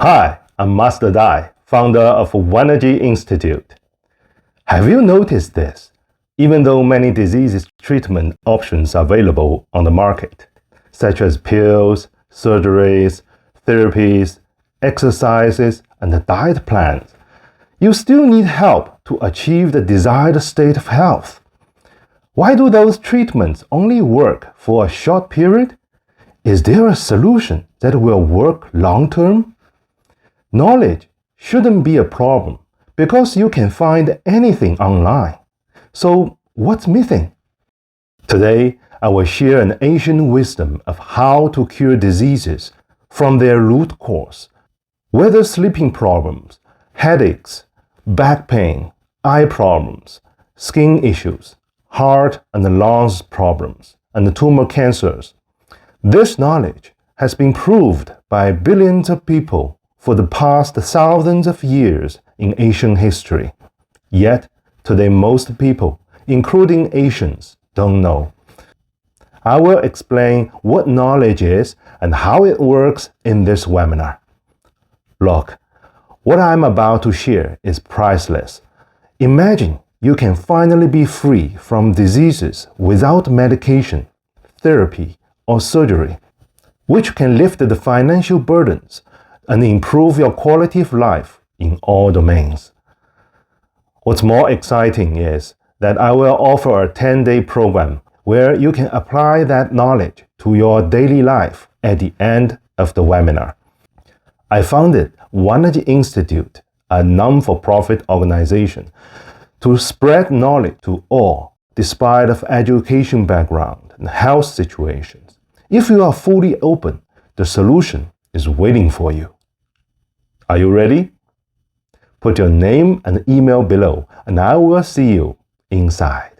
Hi, I'm Master Dai, founder of Energy Institute. Have you noticed this? Even though many disease treatment options are available on the market, such as pills, surgeries, therapies, exercises, and diet plans, you still need help to achieve the desired state of health. Why do those treatments only work for a short period? Is there a solution that will work long-term? Knowledge shouldn't be a problem because you can find anything online. So what's missing? Today, I will share an ancient wisdom of how to cure diseases from their root cause, whether sleeping problems, headaches, back pain, eye problems, skin issues, heart and lungs problems, and tumor cancers. This knowledge has been proved by billions of people for the past thousands of years in Asian history. Yet, today most people, including Asians, don't know. I will explain what knowledge is and how it works in this webinar. Look, what I'm about to share is priceless. Imagine you can finally be free from diseases without medication, therapy, or surgery, which can lift the financial burdens and improve your quality of life in all domains. What's more exciting is that I will offer a 10-day program where you can apply that knowledge to your daily life at the end of the webinar. I founded Energy Institute, a non-for-profit organization, to spread knowledge to all, despite of education background and health situations. If you are fully open, the solution is waiting for you. Are you ready? Put your name and email below, and I will see you inside.